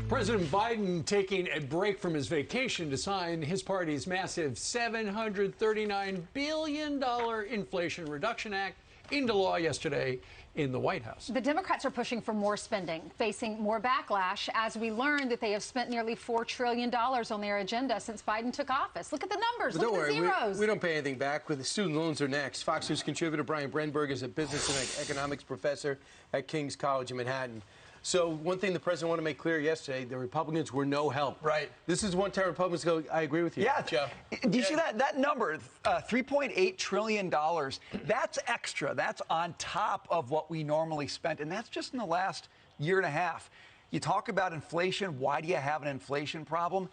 President Biden taking a break from his vacation to sign his party's massive $739 billion Inflation Reduction Act into law yesterday in the White House. The Democrats are pushing for more spending, facing more backlash as we learned that they have spent nearly $4 trillion on their agenda since Biden took office. Look at the numbers. Look at the zeros. We don't pay anything back. With the student loans are next. Fox News contributor Brian Brenberg is a business and economics professor at King's College in Manhattan. So one thing the president wanted to make clear yesterday, the Republicans were no help. Right. This is one time Republicans go, I agree with you. Yeah. Joe. Do you see that number, $3.8 trillion? That's extra. That's on top of what we normally spent. And that's just in the last year and a half. You talk about inflation. Why do you have an inflation problem?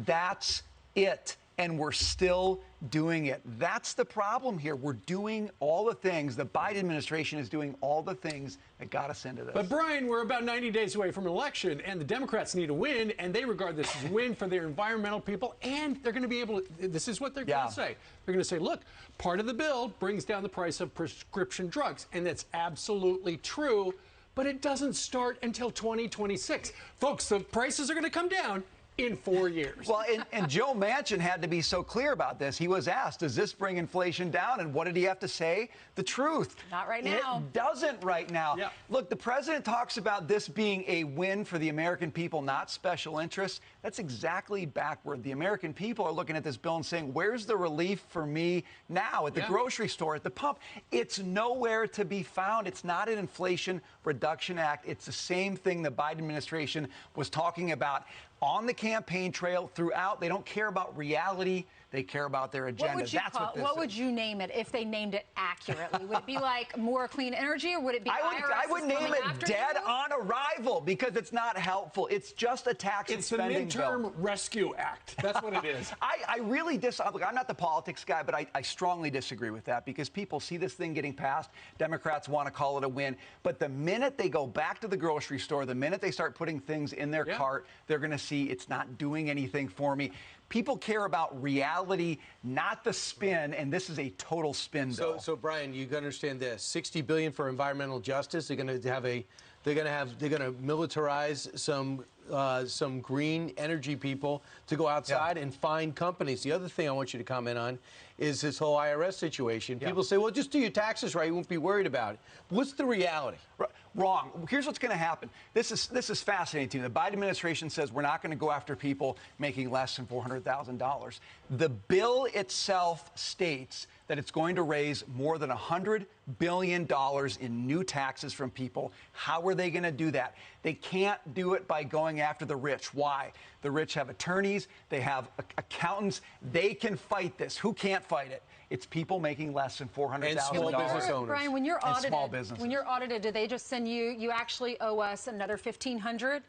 That's it. And we're still doing it. That's the problem here. We're doing all the things. The Biden administration is doing all the things that got us into this. But, Brian, we're about 90 days away from an election, and the Democrats need a win, and they regard this as a win for their environmental people, and they're going to be able to, this is what they're going to say. They're going to say, look, part of the bill brings down the price of prescription drugs, and that's absolutely true, but it doesn't start until 2026. Folks, the prices are going to come down in 4 years. Well, and Joe Manchin had to be so clear about this. He was asked, does this bring inflation down? And what did he have to say? The truth. Not right now. It doesn't right now. Yeah. Look, the president talks about this being a win for the American people, not special interests. That's exactly backward. The American people are looking at this bill and saying, where's the relief for me now at the grocery store, at the pump? It's nowhere to be found. It's not an Inflation Reduction Act. It's the same thing the Biden administration was talking about on the campaign trail throughout. They don't care about reality. They care about their agenda. What would you name it if they named it accurately? Would it be like more clean energy, or would it be I would name it dead on arrival, because it's not helpful. It's just a tax and spending bill. It's the Midterm Rescue Act. That's what it is. I really look, I'm not the politics guy, but I strongly disagree with that, because people see this thing getting passed. Democrats want to call it a win. But the minute they go back to the grocery store, the minute they start putting things in their cart, they're going to see it's not doing anything for me. People care about reality, not the spin, and this is a total spin bill. So Brian, you got to understand this: $60 billion for environmental justice. They're going to militarize some green energy people to go outside and find companies. The other thing I want you to comment on is this whole IRS situation. People say, well, just do your taxes right, you won't be worried about it. What's the reality? Wrong. Here's what's going to happen. This is fascinating to me. The Biden administration says we're not going to go after people making less than $400,000. The bill itself states that it's going to raise more than $100 billion in new taxes from people. How are they going to do that? They can't do it by going after the rich. Why? The rich have attorneys. They have accountants. They can fight this. Who can't fight it? It's people making less than $400,000. And small business owners. Brian, when you're audited, do they just send you actually owe us another $1,500,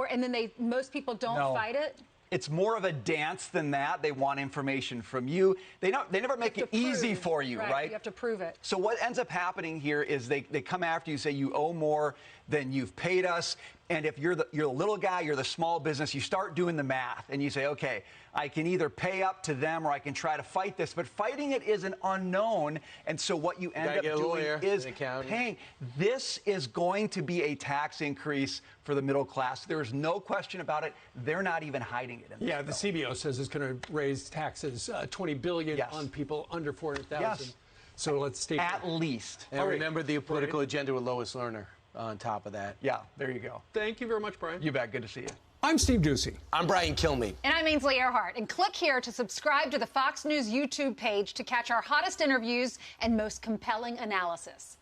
and then most people don't fight it? It's more of a dance than that. They want information from you. They never make it easy for you, right? You have to prove it. So what ends up happening here is they come after you, say you owe more than you've paid us. And if you're the little guy, you're the small business, you start doing the math and you say, okay, I can either pay up to them or I can try to fight this. But fighting it is an unknown. And so what you end up doing is paying. This is going to be a tax increase for the middle class. There's no question about it. They're not even hiding it. Yeah, the CBO says it's going to raise taxes $20 billion on people under $400,000. Yes. So let's stay at least. And remember the political agenda with Lois Lerner on top of that. Yeah, there you go. Thank you very much, Brian. You bet. Good to see you. I'm Steve Ducey. I'm Brian Kilmeade. And I'm Ainsley Earhart. And click here to subscribe to the Fox News YouTube page to catch our hottest interviews and most compelling analysis.